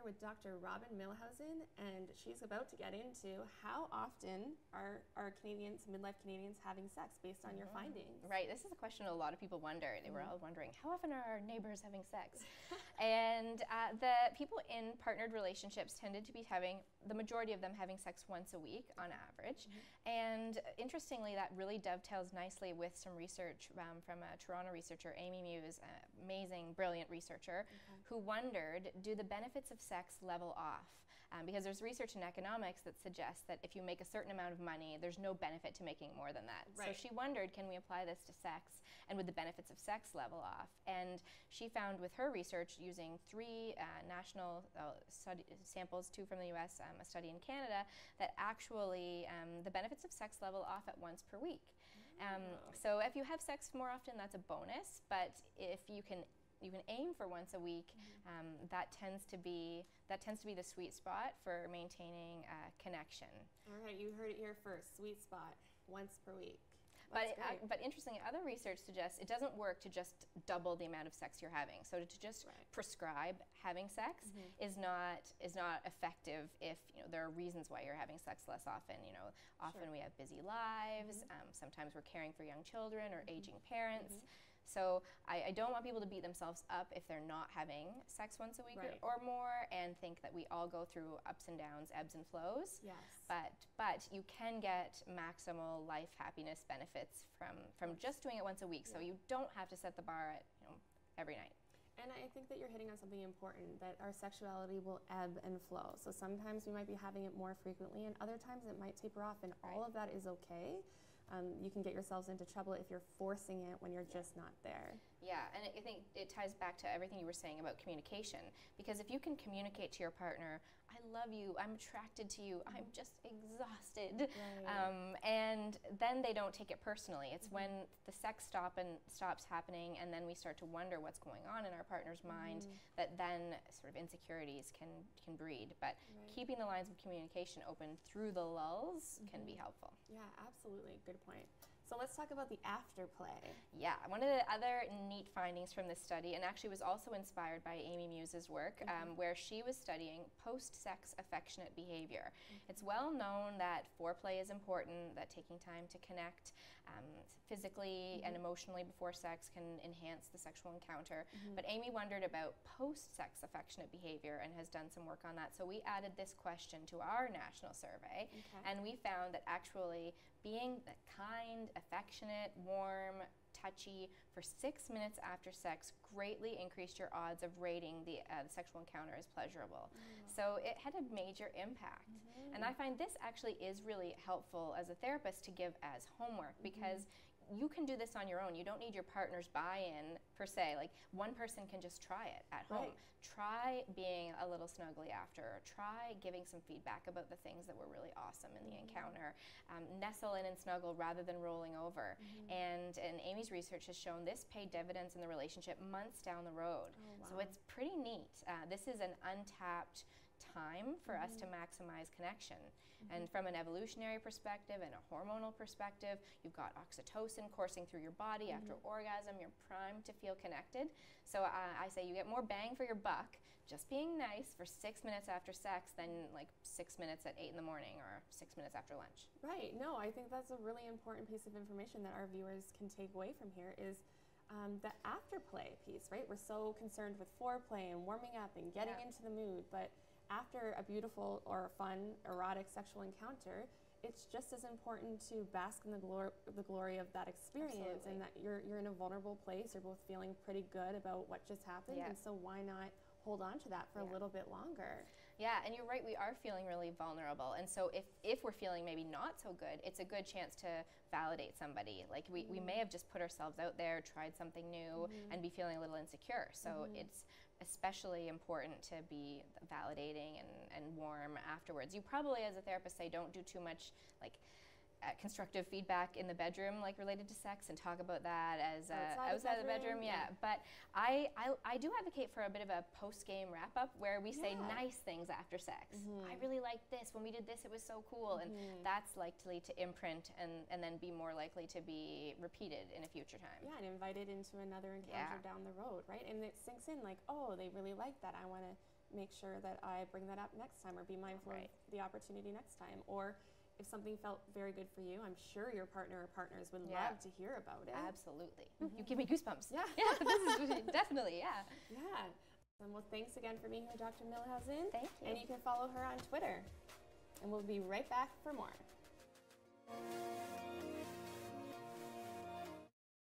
here with Dr. Robin Milhausen, and she's about to get into how often are Canadians, midlife Canadians, having sex based on your findings. Right, this is a question a lot of people wonder. They were all wondering, how often are our neighbors having sex? And the people in partnered relationships tended to be having, the majority of them having sex once a week on average. And interestingly, that really dovetails nicely with some research from a Toronto researcher, Amy Muse, an amazing, brilliant researcher, who wondered, do the benefits of sex level off? Because there's research in economics that suggests that if you make a certain amount of money, there's no benefit to making more than that. Right. So she wondered, can we apply this to sex, and would the benefits of sex level off? And she found with her research, using 3 national samples, 2 from the US, a study in Canada, that actually the benefits of sex level off at once per week. So if you have sex more often, that's a bonus, but if you can aim for once a week. That tends to be the sweet spot for maintaining connection. All right, you heard it here first. Sweet spot, once per week. But interestingly, other research suggests it doesn't work to just double the amount of sex you're having. So to just prescribe having sex is not effective if there are reasons why you're having sex less often. Often we have busy lives. Sometimes we're caring for young children or aging parents. So I don't want people to beat themselves up if they're not having sex once a week or more, and think that we all go through ups and downs, ebbs and flows. Yes. But you can get maximal life happiness benefits from just doing it once a week. So you don't have to set the bar at every night. And I think that you're hitting on something important, that our sexuality will ebb and flow. So sometimes we might be having it more frequently, and other times it might taper off, and all of that is okay. You can get yourselves into trouble if you're forcing it when you're just not there. Yeah, and I think it ties back to everything you were saying about communication. Because if you can communicate to your partner, I love you, I'm attracted to you, I'm just exhausted, and then they don't take it personally. It's when the sex stops happening, and then we start to wonder what's going on in our partner's mind, that then sort of insecurities can breed. But keeping the lines of communication open through the lulls can be helpful. Yeah, absolutely. Good point. So let's talk about the afterplay. Yeah, one of the other neat findings from this study, and actually was also inspired by Amy Muse's work, where she was studying post-sex affectionate behavior. It's well known that foreplay is important, that taking time to connect physically and emotionally before sex can enhance the sexual encounter. But Amy wondered about post-sex affectionate behavior and has done some work on that. So we added this question to our national survey, and we found that actually being kind, affectionate, warm, touchy for 6 minutes after sex greatly increased your odds of rating the sexual encounter as pleasurable. So it had a major impact. And I find this actually is really helpful as a therapist to give as homework, because you can do this on your own. You don't need your partner's buy-in per se. Like, one person can just try it at home. Try being a little snuggly after, or try giving some feedback about the things that were really awesome in the encounter. Nestle in and snuggle rather than rolling over. And Amy's research has shown this paid dividends in the relationship months down the road. So it's pretty neat. This is an untapped time for us to maximize connection. And from an evolutionary perspective and a hormonal perspective, you've got oxytocin coursing through your body after orgasm. You're primed to feel connected. So I say you get more bang for your buck just being nice for 6 minutes after sex than like 6 minutes at 8 in the morning or 6 minutes after lunch. Right. No, I think that's a really important piece of information that our viewers can take away from here is the afterplay piece, right? We're so concerned with foreplay and warming up and getting into the mood, but after a beautiful or fun, erotic sexual encounter, it's just as important to bask in the glory of that experience, and that you're in a vulnerable place. You're both feeling pretty good about what just happened, and so why not hold on to that for a little bit longer? Yeah, and you're right, we are feeling really vulnerable. And so if we're feeling maybe not so good, it's a good chance to validate somebody. Like we may have just put ourselves out there, tried something new, and be feeling a little insecure. So it's especially important to be validating and warm afterwards. You probably, as a therapist, say don't do too much like constructive feedback in the bedroom, like related to sex, and talk about that as outside of the bedroom. But I do advocate for a bit of a post-game wrap-up where we say nice things after sex. I really liked this. When we did this, it was so cool. And that's likely to imprint and then be more likely to be repeated in a future time. Yeah, and invited into another encounter down the road, right? And it sinks in like, oh, they really like that. I want to make sure that I bring that up next time or be mindful of the opportunity next time. Or if something felt very good for you, I'm sure your partner or partners would love to hear about it. Absolutely. You give me goosebumps. Yeah. This is definitely, yeah. Well, thanks again for being here, Dr. Milhausen. Thank you. And you can follow her on Twitter. And we'll be right back for more.